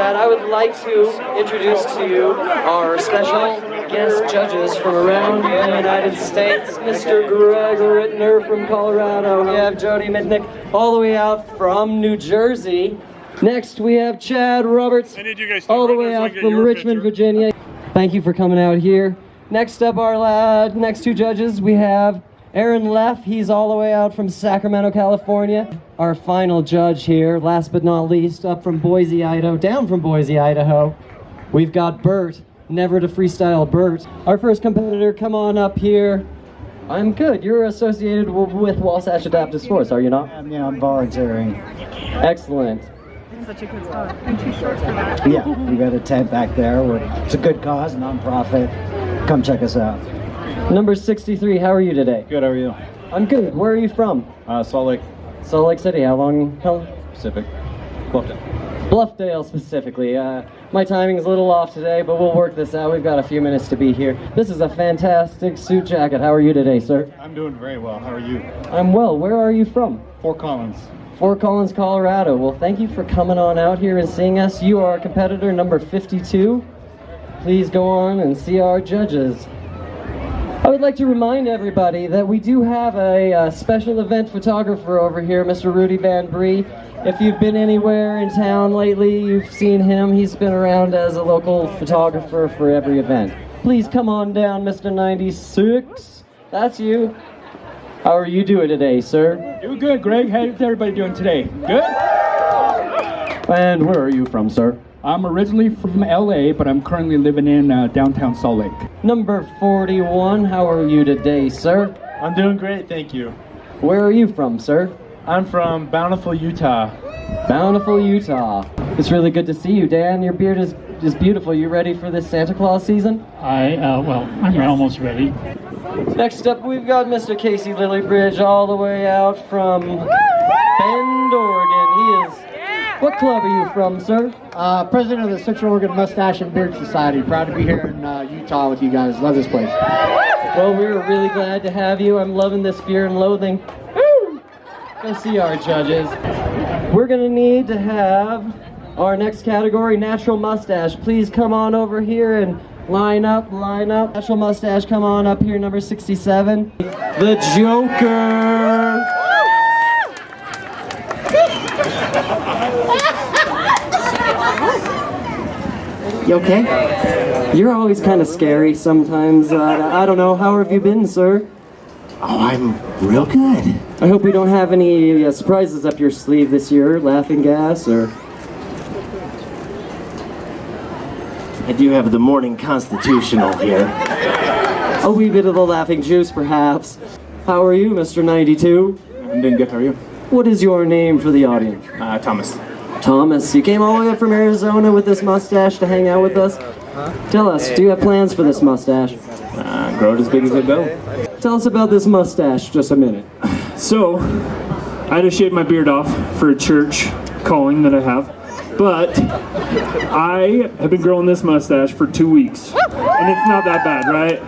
Chad. I would like to introduce to you our special guest judges from around the United States. Mr. Greg Rittner from Colorado. We have Jody Mitnick all the way out from New Jersey. Next we have Chad Roberts all the way out from Richmond, Virginia. Thank you for coming out here. Next up, our next two judges, we have Aaron Leff. He's all the way out from Sacramento, California. Our final judge here, last but not least, up from Boise, Idaho, down from Boise, Idaho. We've got Bert, never to freestyle Bert. Our first competitor, come on up here. I'm good. You're associated with Wasatch Adaptive Sports, are you not? Yeah, I'm volunteering. Excellent. Such a good spot. I'm too short for that. Yeah, we got a tent back there. It's a good cause, non-profit. Come check us out. Number 63, how are you today? Good, how are you? I'm good. Where are you from? Salt Lake. Salt Lake City. How long? Pacific. Bluffdale. Bluffdale specifically. My timing's a little off today, but we'll work this out. We've got a few minutes to be here. This is a fantastic suit jacket. How are you today, sir? I'm doing very well. How are you? I'm well. Where are you from? Fort Collins. Fort Collins, Colorado. Well, thank you for coming on out here and seeing us. You are competitor number 52. Please go on and see our judges. I would like to remind everybody that we do have a special event photographer over here, Mr. Rudy Van Bree. If you've been anywhere in town lately, you've seen him. He's been around as a local photographer for every event. Please come on down, Mr. 96. That's you. How are you doing today, sir? Doing good, Greg. How's everybody doing today? Good? And where are you from, sir? I'm originally from LA, but I'm currently living in downtown Salt Lake. Number 41, how are you today, sir? I'm doing great, thank you. Where are you from, sir? I'm from Bountiful, Utah. Bountiful, Utah. It's really good to see you, Dan. Your beard is beautiful. You ready for this Santa Claus season? I'm almost ready. Next up, we've got Mr. Casey Lillybridge all the way out from Bend, Oregon. He is... What club are you from, sir? President of the Central Oregon Moustache and Beard Society. Proud to be here in Utah with you guys. Love this place. Well, we're really glad to have you. I'm loving this Fear and Loathing. Woo! Go see our judges. We're going to need to have our next category, Natural Mustache. Please come on over here and line up. Natural Mustache, come on up here, number 67. The Joker. You okay? You're always kind of scary sometimes. I don't know. How have you been, sir? Oh, I'm real good. I hope we don't have any surprises up your sleeve this year. Laughing gas or... I do have the morning constitutional here. A wee bit of the laughing juice, perhaps. How are you, Mr. 92? I'm doing good, how are you? What is your name for the audience? Thomas. Thomas, you came all the way up from Arizona with this mustache to hang out with us? Tell us, do you have plans for this mustache? Grow it as big as it go. Tell us about this mustache, just a minute. So, I had to shave my beard off for a church calling that I have, but I have been growing this mustache for 2 weeks, and it's not that bad, right?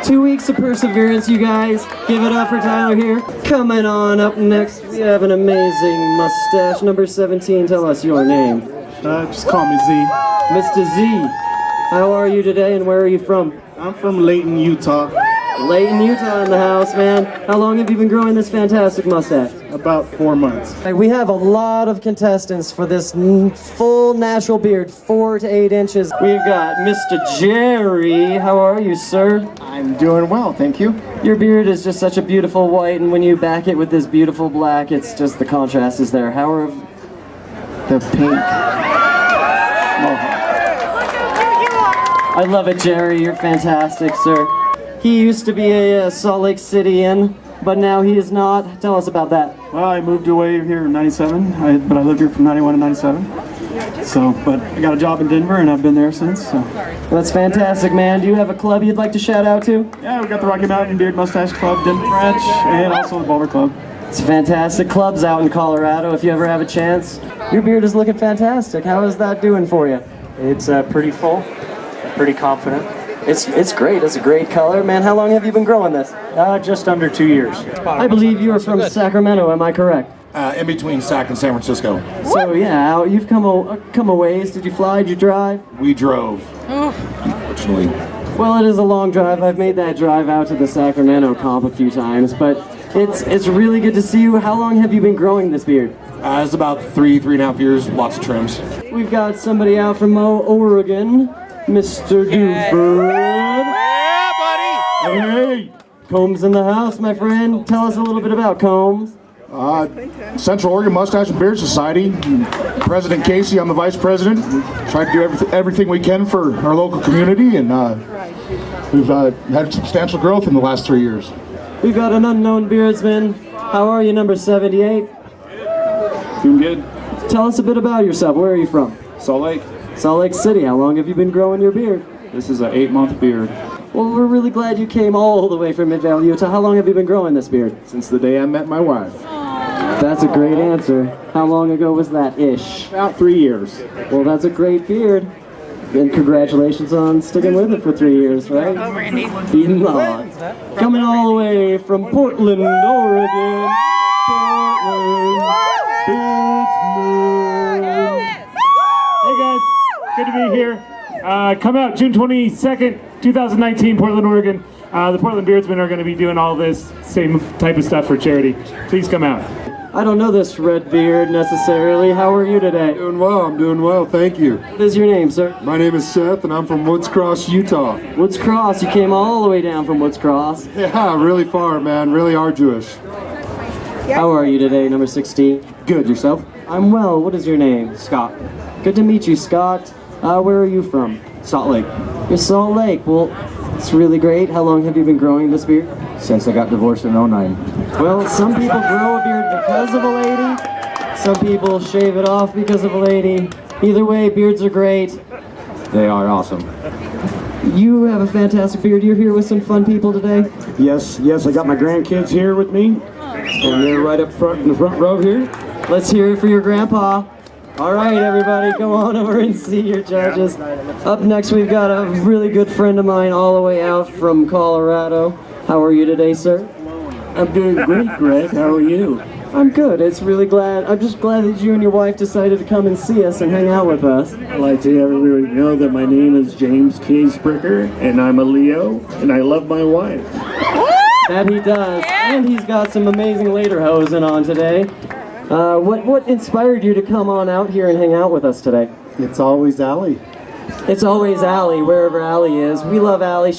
2 weeks of perseverance, you guys. Give it up for Tyler here. Coming on up next, we have an amazing mustache. Number 17, tell us your name. Just call me Z. Mr. Z, how are you today and where are you from? I'm from Layton, Utah. Layton, Utah in the house, man. How long have you been growing this fantastic mustache? About 4 months. We have a lot of contestants for this full natural beard, 4 to 8 inches. We've got Mr. Jerry. How are you, sir? I'm doing well, thank you. Your beard is just such a beautiful white, and when you back it with this beautiful black, it's just the contrast is there. How are The pink. I love it, Jerry. You're fantastic, sir. He used to be a Salt Lake Cityan, but now he is not. Tell us about that. Well, I moved away here in 97, but I lived here from 91 to 97. So, but I got a job in Denver and I've been there since, so. That's fantastic, man. Do you have a club you'd like to shout out to? Yeah, we got the Rocky Mountain Beard Mustache Club, Denver French, and also the Boulder Club. It's fantastic clubs out in Colorado if you ever have a chance. Your beard is looking fantastic. How is that doing for you? It's pretty full, pretty confident. It's great. It's a great color. Man, how long have you been growing this? Just under 2 years. I believe you are from Sacramento, am I correct? in between Sac and San Francisco. So yeah, you've come a ways. Did you fly? Did you drive? We drove, unfortunately. Well, it is a long drive. I've made that drive out to the Sacramento comp a few times, but it's really good to see you. How long have you been growing this beard? It's about 3.5 years, lots of trims. We've got somebody out from Oregon, Mr. Duford. Yeah, buddy! Hey! Combs in the house, my friend. Tell us a little bit about Combs. Central Oregon Moustache and Beard Society. President Casey, I'm the vice president. Try to do everything we can for our local community, and we've had substantial growth in the last 3 years. We've got an unknown beardsman. How are you, number 78? Doing good. Tell us a bit about yourself. Where are you from? Salt Lake. Salt Lake City. How long have you been growing your beard? This is an 8-month beard. Well, we're really glad you came all the way from Mid-Valley, Utah. How long have you been growing this beard? Since the day I met my wife. That's a great answer. How long ago was that, ish? About 3 years. Well, that's a great beard. And congratulations on sticking with it for 3 years, right? Oh, Randy. Beating the odds. Coming all the way from Portland, Oregon. Portland. Beardsman. Hey guys, good to be here. Come out June 22nd, 2019, Portland, Oregon. The Portland Beardsmen are going to be doing all this same type of stuff for charity. Please come out. I don't know this red beard necessarily. How are you today? Doing well, I'm doing well, thank you. What is your name, sir? My name is Seth, and I'm from Woods Cross, Utah. Woods Cross, you came all the way down from Woods Cross. Yeah, really far, man, really arduous. How are you today, number 16? Good, yourself? I'm well. What is your name? Scott. Good to meet you, Scott. Where are you from? Salt Lake. You're Salt Lake. Well, it's really great. How long have you been growing this beard? Since I got divorced in 09. Well, some people grow a beard because of a lady. Some people shave it off because of a lady. Either way, beards are great. They are awesome. You have a fantastic beard. You're here with some fun people today? Yes, I got my grandkids here with me. And they're right up front in the front row here. Let's hear it for your grandpa. All right, everybody, go on over and see your judges. Up next, we've got a really good friend of mine all the way out from Colorado. How are you today, sir? I'm doing great, Greg. How are you? I'm good. I'm just glad that you and your wife decided to come and see us and hang out with us. I'd like to have everybody know that my name is James Kaysbricker, and I'm a Leo, and I love my wife. That he does. And he's got some amazing lederhosen on today. What inspired you to come on out here and hang out with us today? It's always Allie. It's always Allie, wherever Allie is. We love Allie.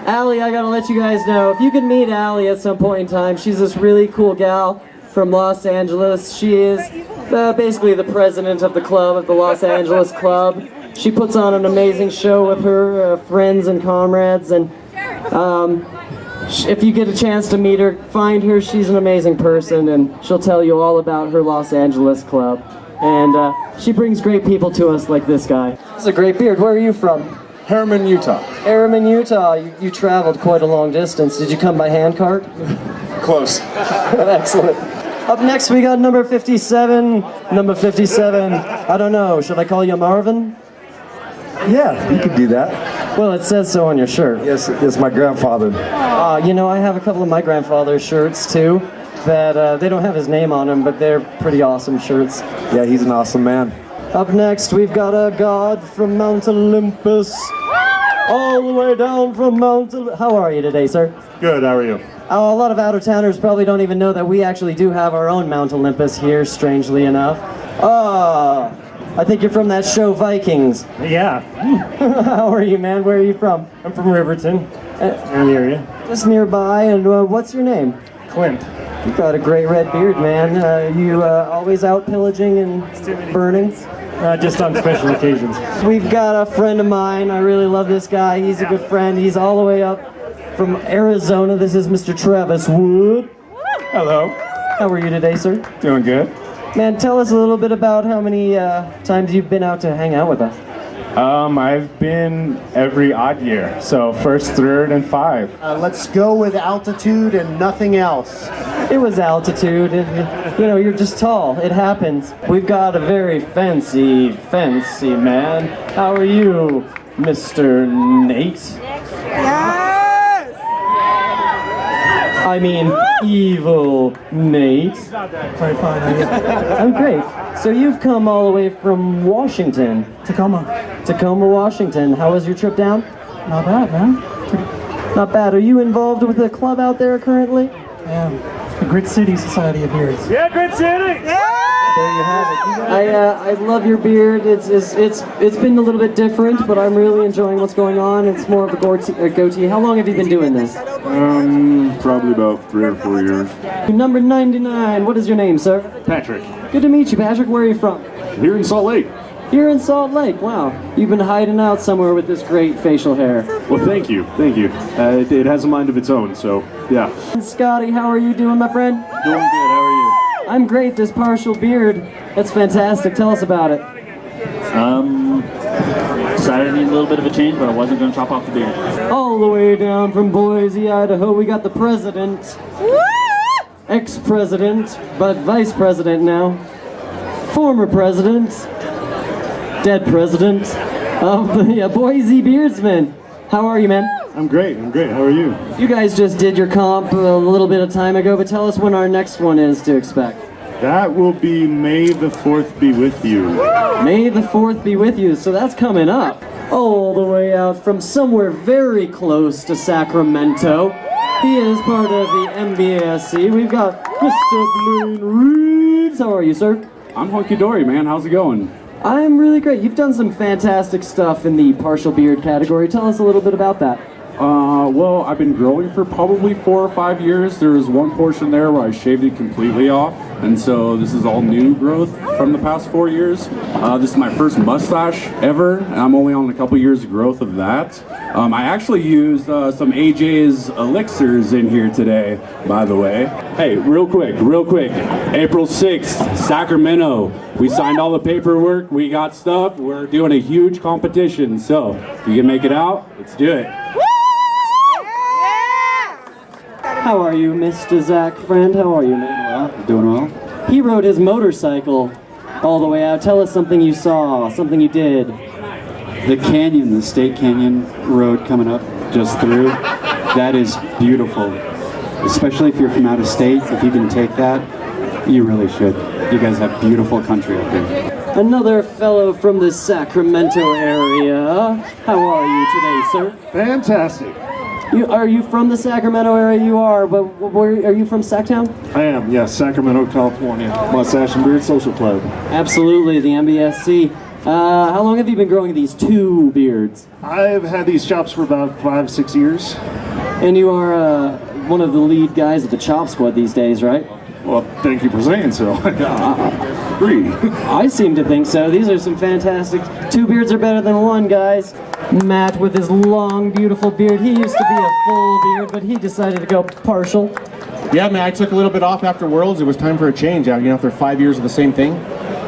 Allie, I gotta let you guys know, if you could meet Allie at some point in time, she's this really cool gal from Los Angeles. She is basically the president of the club, of the Los Angeles Club. She puts on an amazing show with her friends and comrades, and if you get a chance to meet her, find her. She's an amazing person, and she'll tell you all about her Los Angeles club. And she brings great people to us like this guy. This is a great beard. Where are you from? Harriman, Utah. Harriman, Utah. You traveled quite a long distance. Did you come by handcart? Close. Excellent. Up next, we got number 57. Number 57. I don't know. Should I call you Marvin? Yeah, you could do that. Well, it says so on your shirt. Yes, it's my grandfather. I have a couple of my grandfather's shirts too, that they don't have his name on them, but they're pretty awesome shirts. Yeah, he's an awesome man. Up next, we've got a god from Mount Olympus, all the way down from Mount Olympus. How are you today, sir? Good, how are you? A lot of out-of-towners probably don't even know that we actually do have our own Mount Olympus here, strangely enough. I think you're from that show Vikings. Yeah. How are you, man? Where are you from? I'm from Riverton, in the area. Just nearby, and what's your name? Clint. You've got a great red beard, man. You always out pillaging and burning? Just on special occasions. We've got a friend of mine. I really love this guy. He's a good friend. He's all the way up from Arizona. This is Mr. Travis Wood. Hello. How are you today, sir? Doing good. Man, tell us a little bit about how many times you've been out to hang out with us. I've been every odd year, so first, third, and 5. Let's go with altitude and nothing else. It was altitude, and you're just tall. It happens. We've got a very fancy man. How are you, Mr. Nate? Yes! I mean, evil Nate. Very fine, are you? I'm great. So you've come all the way from Washington. Tacoma, Washington. How was your trip down? not bad, man. Not bad. Are you involved with a club out there currently? Yeah, the Grit City Society of Beards. Yeah, Grit City! There you have it. I love your beard. It's been a little bit different, but I'm really enjoying what's going on. It's more of a goatee. How long have you been doing this? Probably about 3 or 4 years. Number 99. What is your name, sir? Patrick, Good to meet you, Patrick. Where are you from? here in Salt Lake. Here in Salt Lake. Wow. You've been hiding out somewhere with this great facial hair. Well, thank you. It has a mind of its own, so yeah. And Scotty, how are you doing, my friend? Doing good. How are you? I'm great. This partial beard. That's fantastic. Tell us about it. Decided I need a little bit of a change, but I wasn't going to chop off the beard. All the way down from Boise, Idaho, we got the president. Ex-president, but vice president now. Former president. Dead president of the Boise Beardsmen. How are you, man? I'm great. How are you? You guys just did your comp a little bit of time ago, but tell us when our next one is to expect. That will be May the 4th be with you. May the 4th be with you, so that's coming up. All the way out from somewhere very close to Sacramento. He is part of the MBSC. We've got Mr. Blaine Reeves. How are you, sir? I'm hunky-dory, man. How's it going? I'm really great. You've done some fantastic stuff in the partial beard category. Tell us a little bit about that. Well, I've been growing for probably 4 or 5 years. There was one portion there where I shaved it completely off, and so this is all new growth from the past 4 years. This is my first mustache ever, and I'm only on a couple years of growth of that. I actually used some AJ's elixirs in here today, by the way. Hey, real quick. April 6th, Sacramento. We signed all the paperwork, we got stuff, we're doing a huge competition, so if you can make it out, let's do it. How are you, Mr. Zach Friend? How are you, man? Doing well. He rode his motorcycle all the way out. Tell us something you saw, something you did. The canyon, the State Canyon road coming up just through, that is beautiful. Especially if you're from out of state, if you can take that, you really should. You guys have beautiful country up here. Another fellow from the Sacramento area. How are you today, sir? Fantastic. Are you from the Sacramento area? You are, but are you from Sacktown? I am, yes, Sacramento, California. Mustache and Beard Social Club. Absolutely, the MBSC. How long have you been growing these 2 beards? I've had these chops for about 5-6 years. And you are one of the lead guys at the Chop Squad these days, right? Well, thank you for saying so. Agree. I seem to think so. These are some fantastic. 2 beards are better than 1, guys. Matt with his long, beautiful beard. He used to be a full beard, but he decided to go partial. Yeah, man, I took a little bit off after Worlds. It was time for a change. After 5 years of the same thing,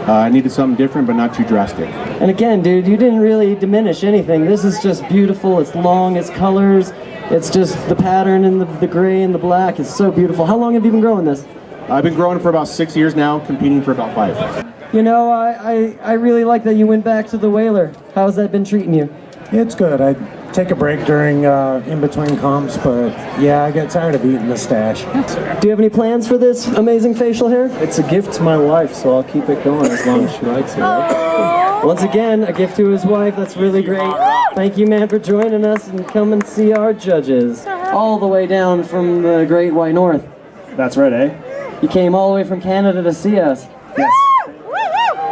I needed something different, but not too drastic. And again, dude, you didn't really diminish anything. This is just beautiful. It's long, it's colors. It's just the pattern and the gray and the black. It's so beautiful. How long have you been growing this? I've been growing for about 6 years now, competing for about 5. You know, I really like that you went back to the Whaler. How's that been treating you? It's good. I take a break during in between comps, but yeah, I get tired of eating the stash. Do you have any plans for this amazing facial hair? It's a gift to my wife, so I'll keep it going as long as she likes it. Once again, a gift to his wife. That's really great. Thank you, man, for joining us, and come and see our judges. All the way down from the Great White North. That's right, eh? You came all the way from Canada to see us. Yes.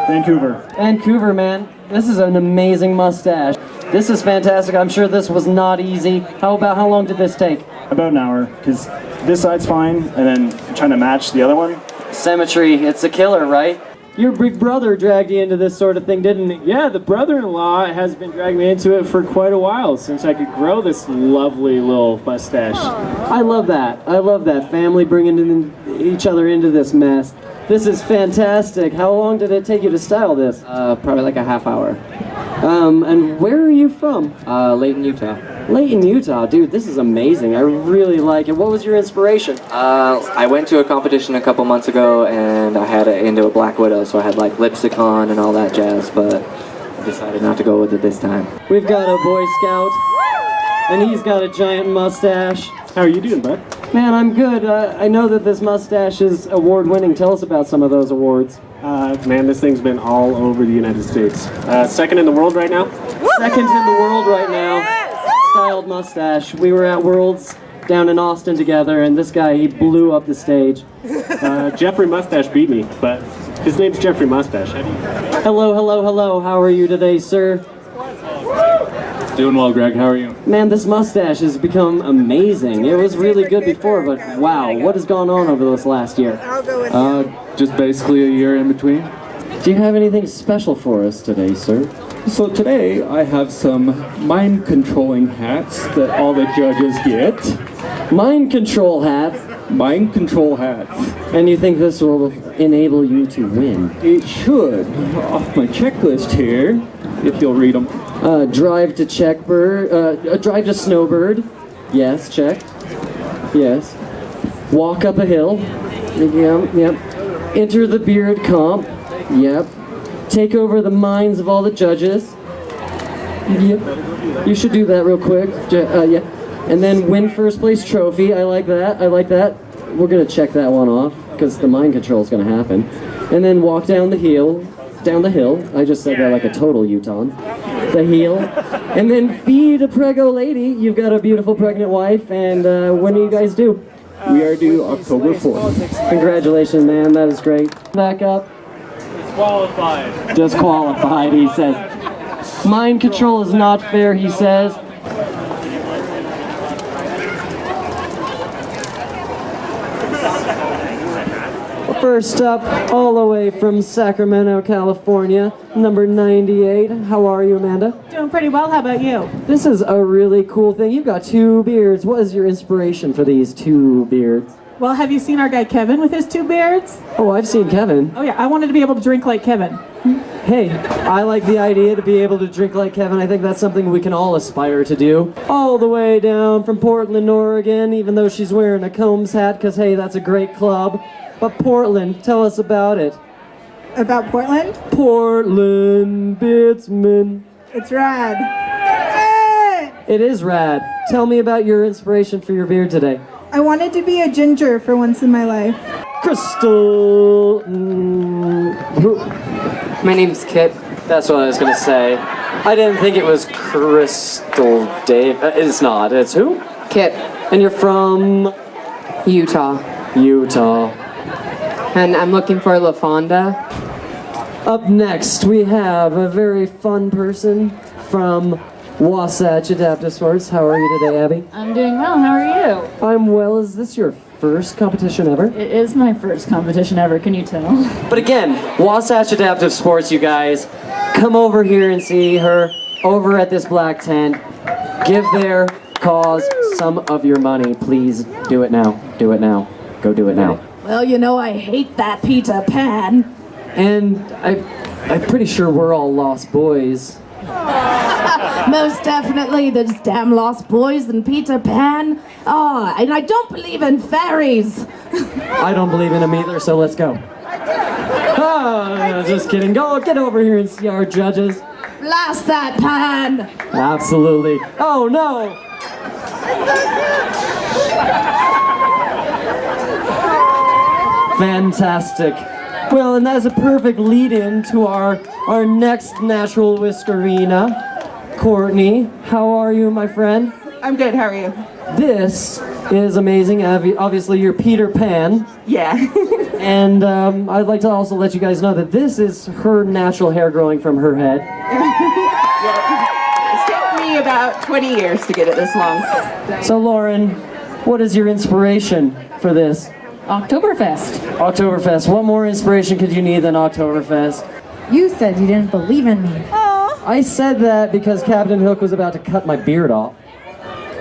Vancouver. Vancouver, man. This is an amazing mustache. This is fantastic. I'm sure this was not easy. How long did this take? About an hour, because this side's fine, and then trying to match the other one. Symmetry, it's a killer, right? Your big brother dragged you into this sort of thing, didn't he? Yeah, the brother-in-law has been dragging me into it for quite a while, since I could grow this lovely little mustache. I love that. I love that. Family bringing each other into this mess. This is fantastic. How long did it take you to style this? Probably like a half hour. And where are you from? Layton, Utah. Layton, Utah. Dude, this is amazing. I really like it. What was your inspiration? I went to a competition a couple months ago and I had into a Black Widow, so I had like lipstick on and all that jazz, but I decided not to go with it this time. We've got a Boy Scout, and he's got a giant mustache. How are you doing, bud? Man, I'm good. I know that this mustache is award-winning. Tell us about some of those awards. Man, this thing's been all over the United States. Second in the world right now? Second in the world right now. Styled mustache. We were at Worlds down in Austin together, and this guy, he blew up the stage. Jeffrey Mustache beat me, but his name's Jeffrey Mustache. Hello, hello, hello. How are you today, sir? Doing well, Greg. How are you? Man, this mustache has become amazing. It was really good before, but wow, what has gone on over this last year? Just basically a year in between. Do you have anything special for us today, sir? So today I have some mind controlling hats that all the judges get. Mind control hats? Mind control hats. And you think this will enable you to win? It should. Off my checklist here, if you'll read them. Drive to drive to Snowbird. Yes, check. Yes. Walk up a hill. Yep. Enter the beard comp. Yep. Take over the minds of all the judges. Yep. You should do that real quick. Yeah. And then win first place trophy. I like that. We're gonna check that one off because the mind control is gonna happen. And then walk down the hill. I just said that like a total Utah. The heel. And then feed a preggo lady. You've got a beautiful pregnant wife. And when do you guys do? We are due October 4th. Congratulations, man. That is great. Back up. Disqualified. Disqualified, he says. Mind control is not fair, he says. First up, all the way from Sacramento, California, number 98. How are you, Amanda? Doing pretty well. How about you? This is a really cool thing. You've got two beards. What is your inspiration for these two beards? Well, have you seen our guy Kevin with his two beards? Oh, I've seen Kevin. Oh yeah, I wanted to be able to drink like Kevin. Hey, I like the idea to be able to drink like Kevin. I think that's something we can all aspire to do. All the way down from Portland, Oregon, even though she's wearing a Combs hat, because hey, that's a great club. But Portland, tell us about it. About Portland? Portland, Beardsman. It's rad. It is rad. Tell me about your inspiration for your beard today. I wanted to be a ginger for once in my life. Crystal. My name's Kit. That's what I was going to say. I didn't think it was Crystal Dave. It's not. It's who? Kit. And you're from? Utah. And I'm looking for LaFonda. Up next, we have a very fun person from Wasatch Adaptive Sports. How are you today, Abby? I'm doing well. How are you? I'm well. Is this your first competition ever? It is my first competition ever. Can you tell? But again, Wasatch Adaptive Sports, you guys, come over here and see her over at this black tent. Give their cause some of your money. Please do it now. Do it now. Go do it now. Well, you know I hate that Peter Pan. And I'm pretty sure we're all lost boys. Most definitely, there's damn Lost Boys and Peter Pan. Oh, and I don't believe in fairies. I don't believe in them either, so let's go. Just kidding. Go, get over here and see our judges. Blast that pan. Absolutely. Oh, no. Fantastic. Well, and that's a perfect lead-in to our next natural Whiskerina. Courtney, how are you, my friend? I'm good, how are you? This is amazing. Obviously, you're Peter Pan. Yeah. And I'd like to also let you guys know that this is her natural hair growing from her head. Yeah. It's taken me about 20 years to get it this long. So, Lauren, what is your inspiration for this? Oktoberfest. Oktoberfest. What more inspiration could you need than Oktoberfest? You said you didn't believe in me. I said that because Captain Hook was about to cut my beard off.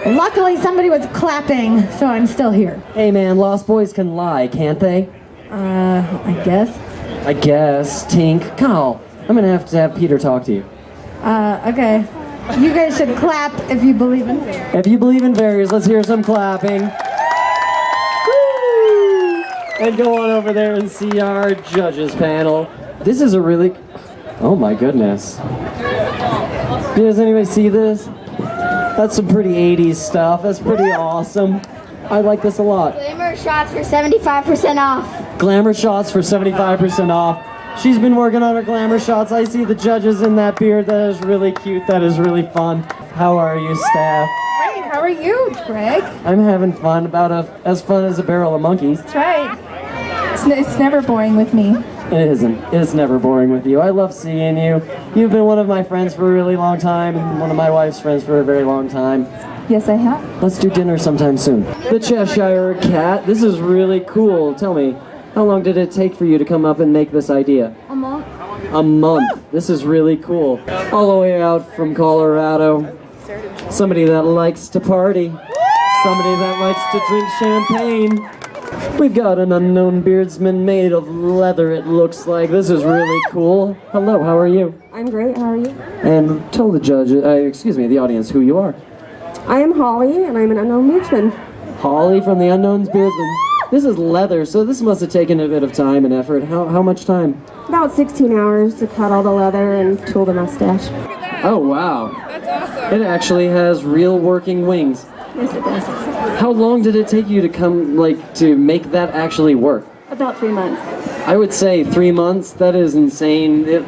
Luckily, somebody was clapping, so I'm still here. Hey man, lost boys can lie, can't they? I guess. I guess. Tink. Kyle, I'm gonna have to have Peter talk to you. Okay. You guys should clap if you believe in fairies. If you believe in fairies, let's hear some clapping. Woo! And go on over there and see our judges panel. This is a really... Oh my goodness. Does anybody see this? That's some pretty 80s stuff. That's pretty awesome. I like this a lot. Glamour shots for 75% off. Glamour shots for 75% off. She's been working on her glamour shots. I see the judges in that beard. That is really cute. That is really fun. How are you, staff? Great. How are you, Greg? I'm having fun. About as fun as a barrel of monkeys. That's right. It's never boring with me. It isn't. It's never boring with you. I love seeing you. You've been one of my friends for a really long time, and one of my wife's friends for a very long time. Yes, I have. Let's do dinner sometime soon. The Cheshire Cat. This is really cool. Tell me, how long did it take for you to come up and make this idea? A month. A month. This is really cool. All the way out from Colorado. Somebody that likes to party. Somebody that likes to drink champagne. We've got an unknown beardsman made of leather, it looks like. This is really cool. Hello, how are you? I'm great, how are you? And tell the judge, the audience, who you are. I am Holly, and I'm an unknown beardsman. Holly from the Unknown Beardsman. This is leather, so this must have taken a bit of time and effort. How much time? About 16 hours to cut all the leather and tool the mustache. Oh, wow. That's awesome. It actually has real working wings. Yes, it does. How long did it take you to to make that actually work? About 3 months. I would say 3 months. That is insane.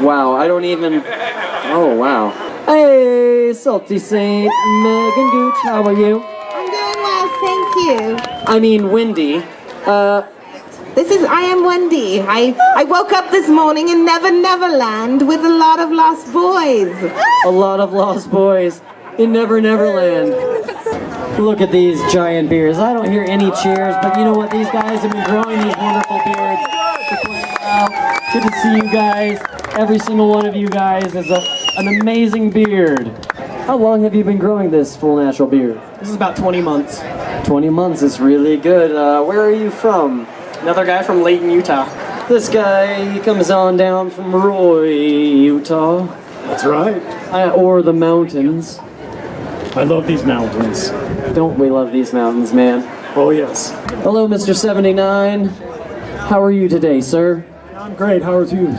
Wow, I don't even... Oh, wow. Hey, Salty Saint, Megan Gooch, how are you? I'm doing well, thank you. I mean, Wendy. I am Wendy. I woke up this morning in Neverland with a lot of lost boys. A lot of lost boys in Neverland. Look at these giant beards. I don't hear any cheers, but you know what? These guys have been growing these wonderful beards for quite a while. Good to see you guys. Every single one of you guys is an amazing beard. How long have you been growing this full natural beard? This is about 20 months. 20 months is really good. Where are you from? Another guy from Layton, Utah. This guy, he comes on down from Roy, Utah. That's right. Or the mountains. I love these mountains. Don't we love these mountains, man? Oh, yes. Hello, Mr. 79. How are you today, sir? I'm great. How are you?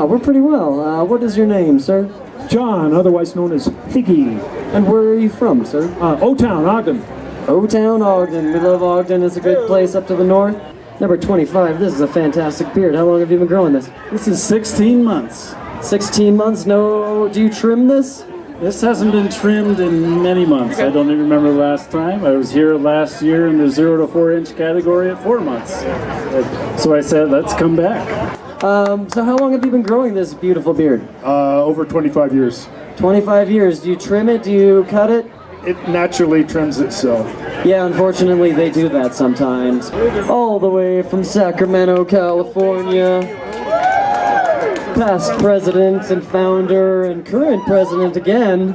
We're pretty well. What is your name, sir? John, otherwise known as Higgy. And where are you from, sir? O-Town, Ogden. O-Town, Ogden. We love Ogden. It's a great place up to the north. Number 25. This is a fantastic beard. How long have you been growing this? This is 16 months. 16 months? No. Do you trim this? This hasn't been trimmed in many months. I don't even remember the last time. I was here last year in the 0 to 4 inch category at 4 months. So I said, let's come back. So how long have you been growing this beautiful beard? Over 25 years. 25 years. Do you trim it? Do you cut it? It naturally trims itself. Yeah, unfortunately they do that sometimes. All the way from Sacramento, California. Past president and founder and current president again.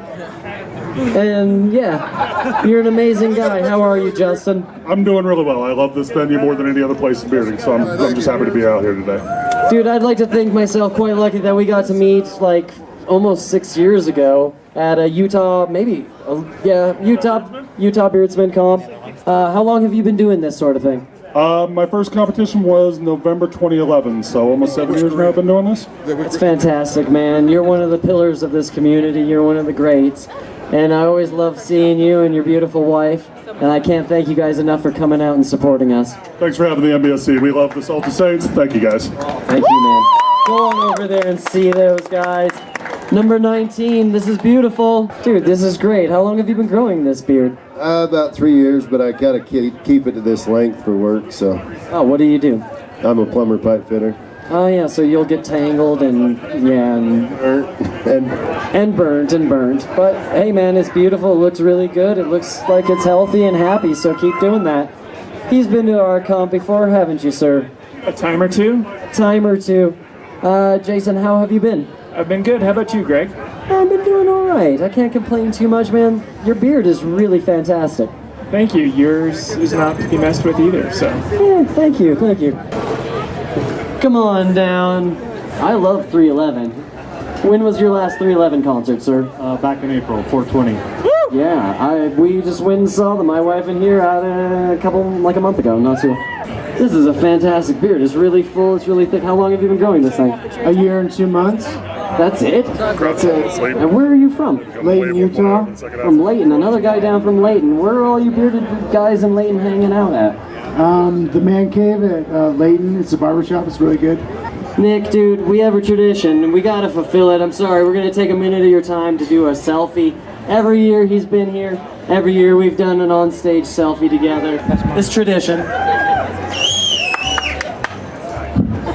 And yeah, you're an amazing guy. How are you, Justin? I'm doing really well. I love this venue more than any other place in Bearding, so I'm just happy to be out here today. Dude, I'd like to think myself quite lucky that we got to meet like almost 6 years ago at a Utah Beardsman Comp. How long have you been doing this sort of thing? My first competition was November 2011, so almost 7 years now I've been doing this. It's fantastic, man. You're one of the pillars of this community. You're one of the greats. And I always love seeing you and your beautiful wife. And I can't thank you guys enough for coming out and supporting us. Thanks for having the MBSC. We love the Salty Saints. Thank you, guys. Thank you, man. Go on over there and see those guys. Number 19, this is beautiful. Dude, this is great. How long have you been growing this beard? About 3 years, but I gotta keep it to this length for work, so. Oh, what do you do? I'm a plumber pipe fitter. Oh yeah, so you'll get tangled and burnt. But hey man, it's beautiful, it looks really good, it looks like it's healthy and happy, so keep doing that. He's been to our comp before, haven't you, sir? A time or two? Time or two. Jason, how have you been? I've been good. How about you, Greg? I've been doing all right. I can't complain too much, man. Your beard is really fantastic. Thank you. Yours is not to be messed with either, so. Yeah, thank you. Come on down. I love 311. When was your last 311 concert, sir? Back in April, 420. Yeah, we just went and saw them, my wife and here, a month ago, not too. This is a fantastic beard. It's really full, it's really thick. How long have you been growing this thing? A year and 2 months. That's it? That's it. And where are you from? Layton, Utah. From Layton. Another guy down from Layton. Where are all you bearded guys in Layton hanging out at? The Man Cave at Layton. It's a barbershop. It's really good. Nick, dude, we have a tradition and we gotta fulfill it. I'm sorry, we're gonna take a minute of your time to do a selfie. Every year he's been here. Every year we've done an on-stage selfie together. It's tradition.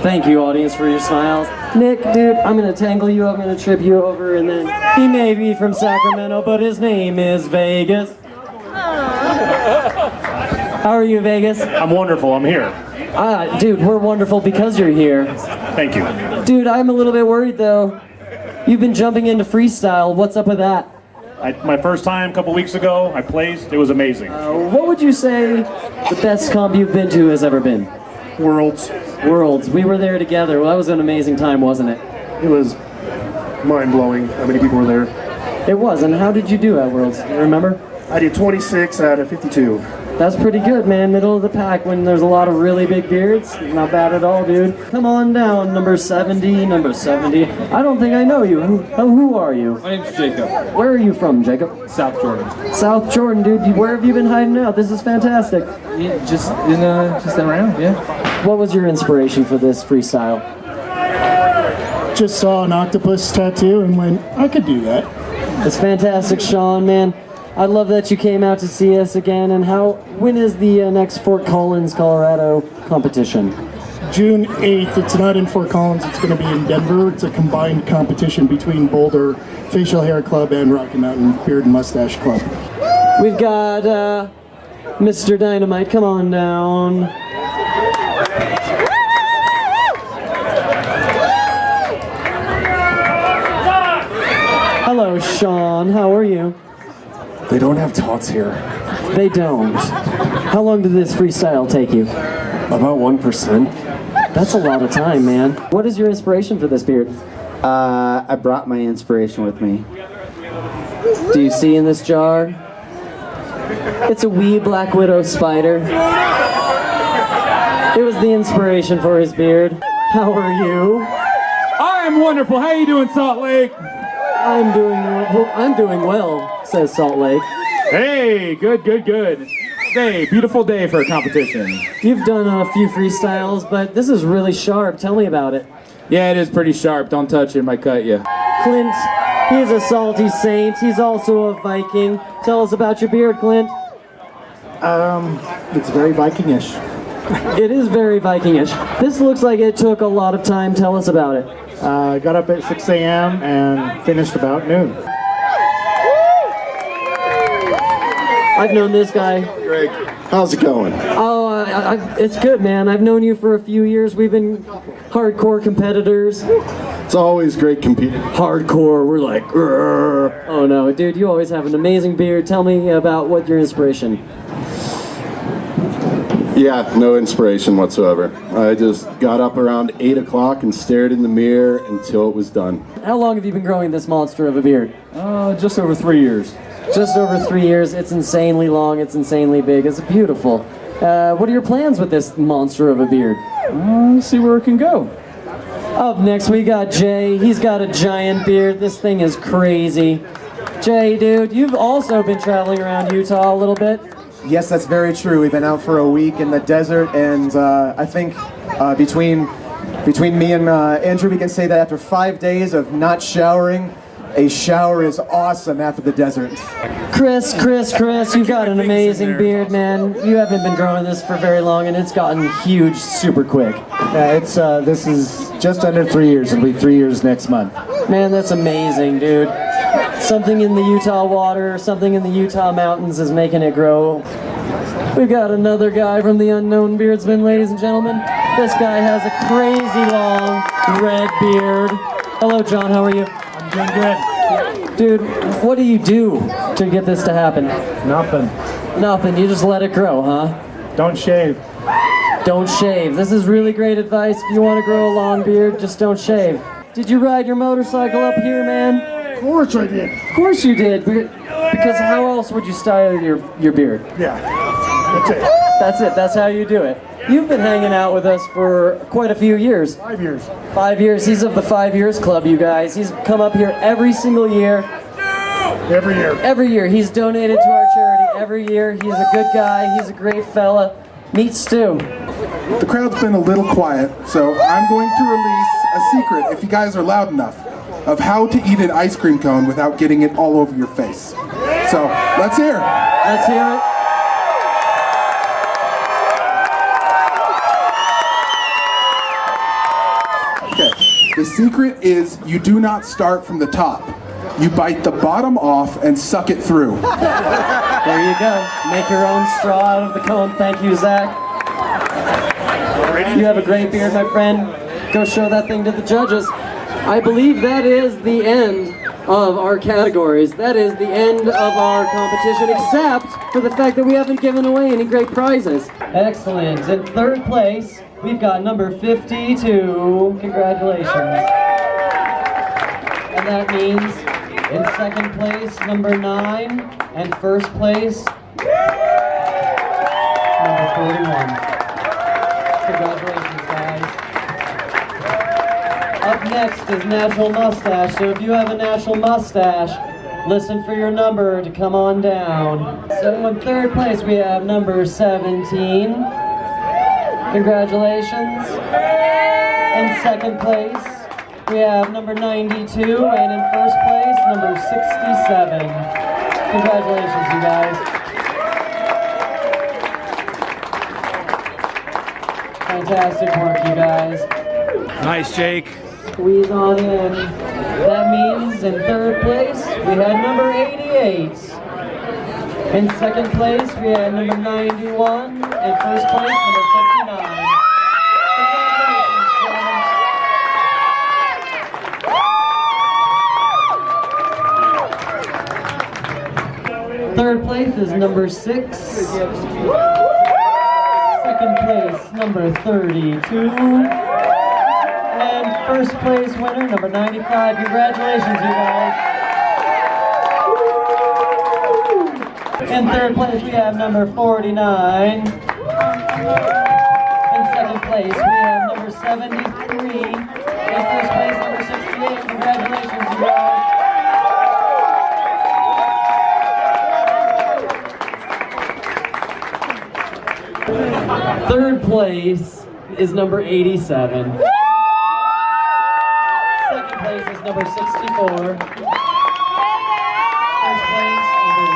Thank you, audience, for your smiles. Nick, dude, I'm gonna tangle you up, I'm gonna trip you over, and then he may be from Sacramento, but his name is Vegas. How are you, Vegas? I'm wonderful, I'm here. Dude, we're wonderful because you're here. Thank you. Dude, I'm a little bit worried, though. You've been jumping into freestyle. What's up with that? My first time a couple weeks ago, I placed. It was amazing. What would you say the best comp you've been to has ever been? Worlds. Worlds. We were there together. Well, that was an amazing time, wasn't it? It was mind-blowing how many people were there. It was. And how did you do at Worlds? You remember? I did 26 out of 52. That's pretty good, man. Middle of the pack when there's a lot of really big beards. Not bad at all, dude. Come on down, number 70, number 70. I don't think I know you. Who are you? My name's Jacob. Where are you from, Jacob? South Jordan. South Jordan, dude. Where have you been hiding out? This is fantastic. Yeah, just around, yeah. What was your inspiration for this freestyle? Just saw an octopus tattoo and went, I could do that. It's fantastic, Sean, man. I love that you came out to see us again. And when is the next Fort Collins, Colorado competition? June 8th. It's not in Fort Collins. It's going to be in Denver. It's a combined competition between Boulder Facial Hair Club and Rocky Mountain Beard and Mustache Club. We've got Mr. Dynamite. Come on down. Hello, Sean. How are you? They don't have tots here. They don't. How long did this freestyle take you? About 1%. That's a lot of time, man. What is your inspiration for this beard? I brought my inspiration with me. Do you see in this jar? It's a wee Black Widow spider. It was the inspiration for his beard. How are you? I am wonderful. How you doing, Salt Lake? I'm doing well, says Salt Lake. Hey, good. Hey, beautiful day for a competition. You've done a few freestyles, but this is really sharp. Tell me about it. Yeah, it is pretty sharp. Don't touch it, it might cut you. Clint, he's a salty saint. He's also a Viking. Tell us about your beard, Clint. It's very Vikingish. It is very Vikingish. This looks like it took a lot of time. Tell us about it. Got up at 6 a.m. and finished about noon. I've known this guy. Greg, how's it going? Oh, it's good, man. I've known you for a few years. We've been hardcore competitors. It's always great competing. Hardcore, we're like, grrr. Oh no, dude, you always have an amazing beard. Tell me about what your inspiration. Yeah, no inspiration whatsoever. I just got up around 8 o'clock and stared in the mirror until it was done. How long have you been growing this monster of a beard? Just over 3 years. Just over 3 years. It's insanely long. It's insanely big. It's beautiful. What are your plans with this monster of a beard? See where it can go. Up next, we got Jay. He's got a giant beard. This thing is crazy. Jay, dude, you've also been traveling around Utah a little bit. Yes, that's very true. We've been out for a week in the desert, and I think between me and Andrew, we can say that after 5 days of not showering, a shower is awesome after the desert. Chris, you've got an amazing beard, man. You haven't been growing this for very long, and it's gotten huge super quick. Yeah, this is just under 3 years. It'll be 3 years next month. Man, that's amazing, dude. Something in the Utah water, something in the Utah mountains is making it grow. We've got another guy from the Unknown Beardsman, ladies and gentlemen. This guy has a crazy long red beard. Hello, John, how are you? I'm doing good. Dude, what do you do to get this to happen? Nothing. Nothing, you just let it grow, huh? Don't shave. Don't shave. This is really great advice. If you want to grow a long beard, just don't shave. Did you ride your motorcycle up here, man? Of course I did. Of course you did. Because how else would you style your beard? Yeah. That's it. That's it. That's how you do it. You've been hanging out with us for quite a few years. 5 years. 5 years. He's of the 5 Years Club, you guys. He's come up here every single year. Every year. Every year. He's donated to our charity every year. He's a good guy. He's a great fella. Meet Stu. The crowd's been a little quiet, so I'm going to release a secret, if you guys are loud enough, of how to eat an ice cream cone without getting it all over your face. So, let's hear it. Let's hear it. Okay, the secret is you do not start from the top. You bite the bottom off and suck it through. There you go. Make your own straw out of the cone. Thank you, Zach. You have a great beard, my friend. Go show that thing to the judges. I believe that is the end of our categories. That is the end of our competition, except for the fact that we haven't given away any great prizes. Excellent. In third place, we've got number 52. Congratulations. And that means in second place, number 9, and first place, number 41. Congratulations, guys. Up next is Natural Moustache, so if you have a natural mustache, listen for your number to come on down. So in third place, we have number 17. Congratulations. In second place, we have number 92, and in first place, number 67. Congratulations, you guys. Fantastic work, you guys. Nice, Jake. Squeeze on in. That means in third place, we had number 88. In second place, we had number 91, and first place, number 59. Third place is number 6. Second place, number 32. And first place winner, number 95. Congratulations, you guys. In third place, we have number 49. In second place, we have number 73. In first place, number 68. Congratulations, you guys. Third place is number 87. Second place is number 64. First place, number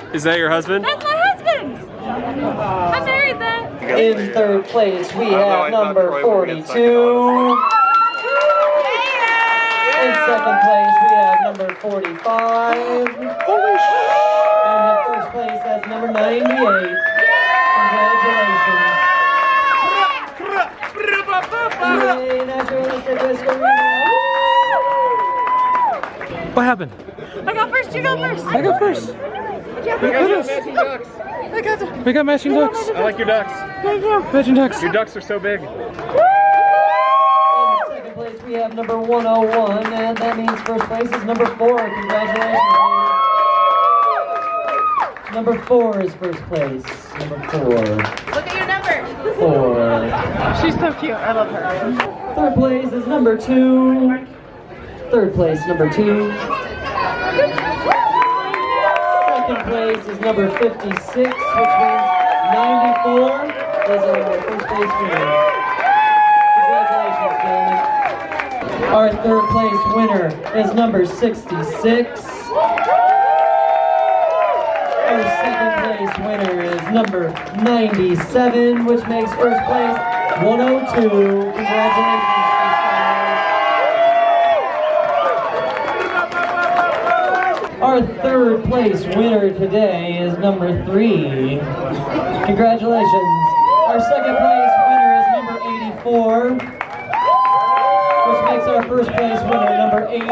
100. Is that your husband? That's my husband! I married that. In third place, we have number 42. In second place, we have number 45. And in first place, that's number 98. Congratulations. Yay, Naturalistic Whiskerina. What happened? I got first, you go first. I go first. We got matching ducks. I like your ducks. Matching ducks. Your ducks are so big. Place we have number 101, and that means first place is number 4. Congratulations. Number 4 is first place. Number 4. Look at your number. 4. She's so cute. I love her. Third place is number 2. Third place, number 2. Second place is number 56, which means 94 is our first place winner. Congratulations, gentlemen. Our third place winner is number 66. Our second place winner is number 97, which makes first place 102. Congratulations. Our third place winner today is number 3. Congratulations. Our second place winner is number 84. Which makes our first place winner number 85.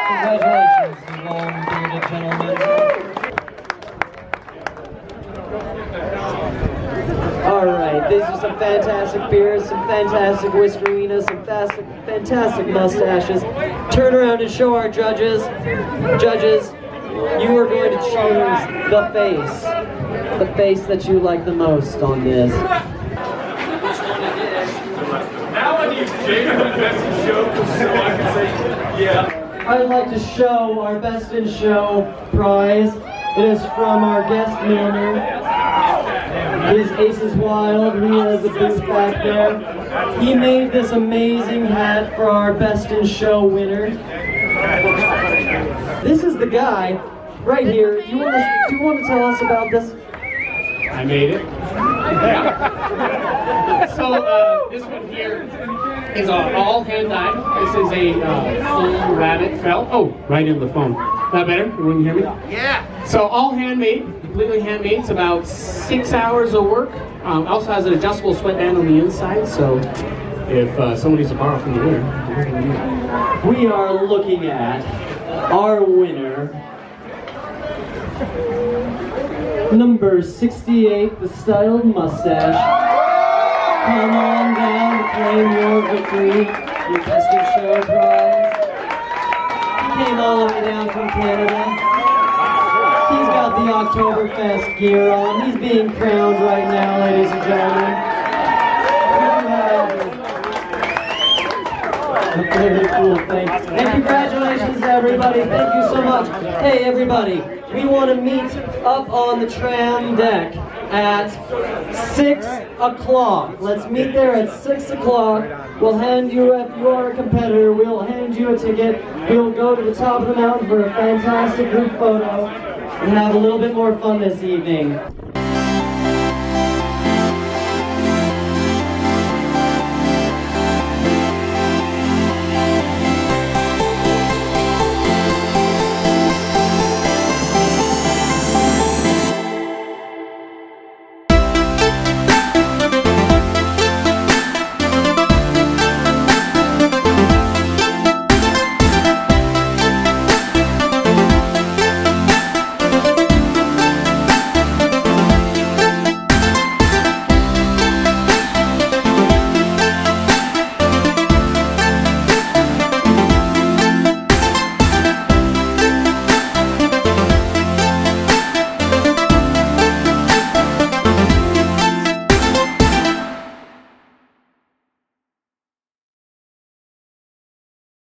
Congratulations, long-bearded gentlemen. Alright, these are some fantastic beers, some fantastic Whiskerina, some fantastic mustaches. Turn around and show our judges. Judges, you are going to choose the face that you like the most on this. Now I need Jacob and Best Show so I can say, yeah. I'd like to show our Best in Show prize. It is from our guest milliner. His Ace is Wild. He has a booth back there. He made this amazing hat for our Best in Show winner. This is the guy right here. Do you want to tell us about this? I made it. So this one here is all hand dyed. This is a full rabbit felt. Oh, right in the phone. That better? Everyone hear me? Yeah. So all handmade, completely handmade. It's about 6 hours of work. Also has an adjustable sweatband on the inside. So if someone needs to borrow from the winner, we are looking at our winner. Number 68, the Styled Mustache. Come on down to claim your victory, your Best in Show prize. He came all the way down from Canada. He's got the Oktoberfest gear on. He's being crowned right now, ladies and gentlemen. Very cool thing. And congratulations to everybody. Thank you so much. Hey everybody, we want to meet up on the tram deck at 6 o'clock. Let's meet there at 6 o'clock. We'll hand you, if you are a competitor, we'll hand you a ticket. We'll go to the top of the mountain for a fantastic group photo and have a little bit more fun this evening.